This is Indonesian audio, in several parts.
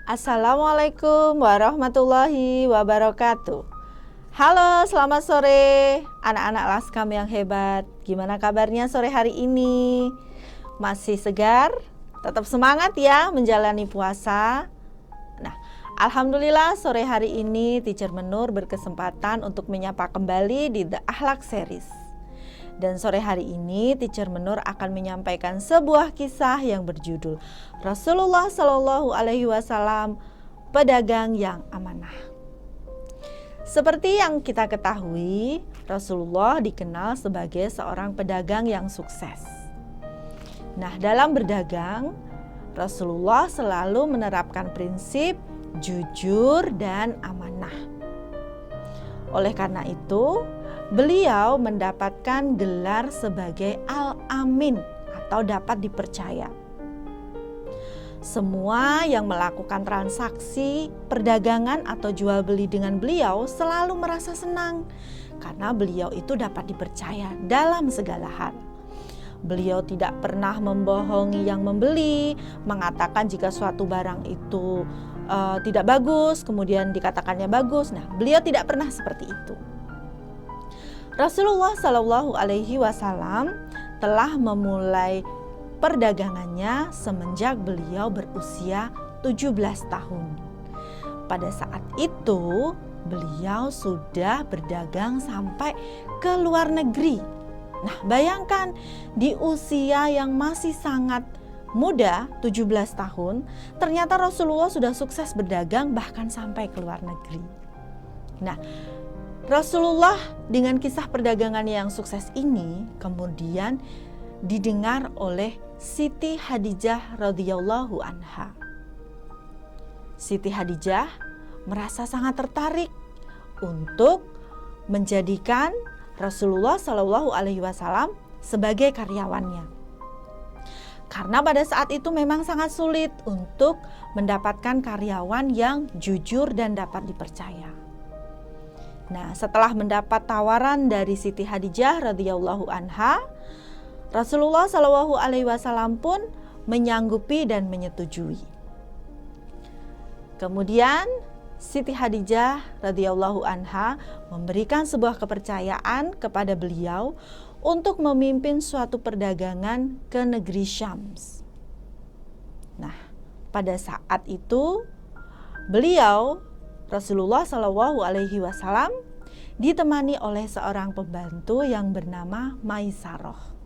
Assalamualaikum warahmatullahi wabarakatuh. Halo, selamat sore anak-anak Laskam yang hebat. Gimana kabarnya sore hari ini? Masih segar? Tetap semangat ya menjalani puasa? Nah, alhamdulillah sore hari ini Teacher Menur berkesempatan untuk menyapa kembali di The Akhlak Series. Dan sore hari ini Teacher Menur akan menyampaikan sebuah kisah yang berjudul Rasulullah Shallallahu Alaihi Wasallam, pedagang yang amanah. Seperti yang kita ketahui, Rasulullah dikenal sebagai seorang pedagang yang sukses. Nah, dalam berdagang, Rasulullah selalu menerapkan prinsip jujur dan amanah. Oleh karena itu, beliau mendapatkan gelar sebagai Al-Amin atau dapat dipercaya. Semua yang melakukan transaksi, perdagangan atau jual beli dengan beliau selalu merasa senang karena beliau itu dapat dipercaya dalam segala hal. Beliau tidak pernah membohongi yang membeli, mengatakan jika suatu barang itu tidak bagus, kemudian dikatakannya bagus. Nah, beliau tidak pernah seperti itu. Rasulullah Shallallahu Alaihi Wasallam telah memulai perdagangannya semenjak beliau berusia 17 tahun. Pada saat itu beliau sudah berdagang sampai ke luar negeri. Nah, bayangkan di usia yang masih sangat muda, 17 tahun, ternyata Rasulullah sudah sukses berdagang bahkan sampai ke luar negeri. Nah, Rasulullah dengan kisah perdagangan yang sukses ini kemudian didengar oleh Siti Hadijah radhiyallahu anha. Siti Hadijah merasa sangat tertarik untuk menjadikan Rasulullah Shallallahu Alaihi Wasallam sebagai karyawannya. Karena pada saat itu memang sangat sulit untuk mendapatkan karyawan yang jujur dan dapat dipercaya. Nah, setelah mendapat tawaran dari Siti Hadijah radhiyallahu anha, Rasulullah Shallallahu Alaihi Wasallam pun menyanggupi dan menyetujui. Kemudian Siti Hadijah radhiyallahu anha memberikan sebuah kepercayaan kepada beliau untuk memimpin suatu perdagangan ke negeri Syams. Nah, pada saat itu beliau Rasulullah Shallallahu Alaihi Wasallam ditemani oleh seorang pembantu yang bernama Maisarah.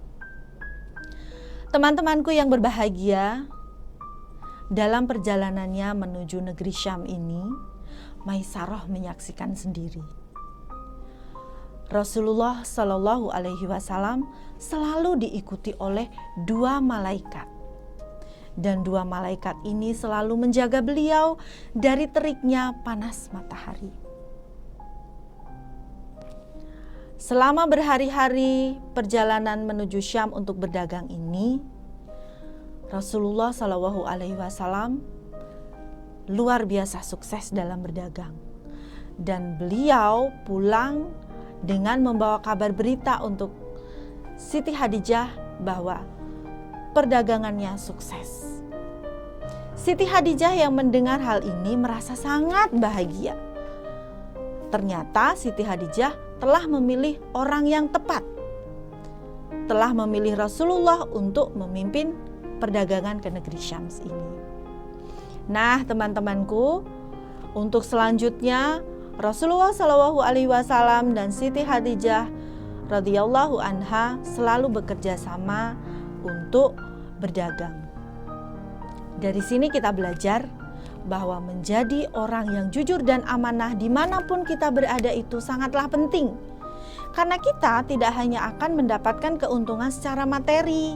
Teman-temanku yang berbahagia, dalam perjalanannya menuju negeri Syam ini, Maisarah menyaksikan sendiri. Rasulullah Shallallahu Alaihi Wasallam selalu diikuti oleh dua malaikat. Dan dua malaikat ini selalu menjaga beliau dari teriknya panas matahari. Selama berhari-hari perjalanan menuju Syam untuk berdagang ini, Rasulullah Shallallahu Alaihi Wasallam luar biasa sukses dalam berdagang. Dan beliau pulang dengan membawa kabar berita untuk Siti Hadijah bahwa perdagangannya sukses. Siti Hadijah yang mendengar hal ini merasa sangat bahagia. Ternyata Siti Hadijah telah memilih orang yang tepat. Telah memilih Rasulullah untuk memimpin perdagangan ke negeri Syams ini. Nah, teman-temanku, untuk selanjutnya Rasulullah Shallallahu Alaihi Wasallam dan Siti Hadijah radhiyallahu anha selalu bekerja sama untuk berdagang. Dari sini kita belajar bahwa menjadi orang yang jujur dan amanah dimanapun kita berada itu sangatlah penting. Karena kita tidak hanya akan mendapatkan keuntungan secara materi,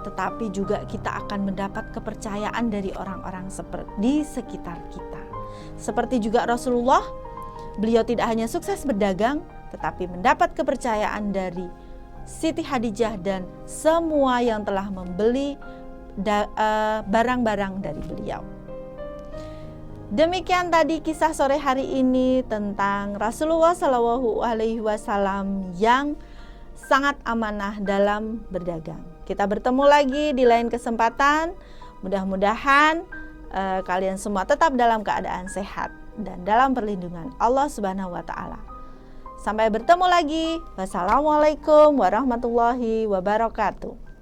tetapi juga kita akan mendapat kepercayaan dari orang-orang di sekitar kita. Seperti juga Rasulullah, beliau tidak hanya sukses berdagang, tetapi mendapat kepercayaan dari Siti Hadijah dan semua yang telah membeli barang-barang dari beliau. Demikian tadi kisah sore hari ini tentang Rasulullah Shallallahu Alaihi Wasallam yang sangat amanah dalam berdagang. Kita bertemu lagi di lain kesempatan. Mudah-mudahan kalian semua tetap dalam keadaan sehat dan dalam perlindungan Allah Subhanahu wa taala. Sampai bertemu lagi. Wassalamualaikum warahmatullahi wabarakatuh.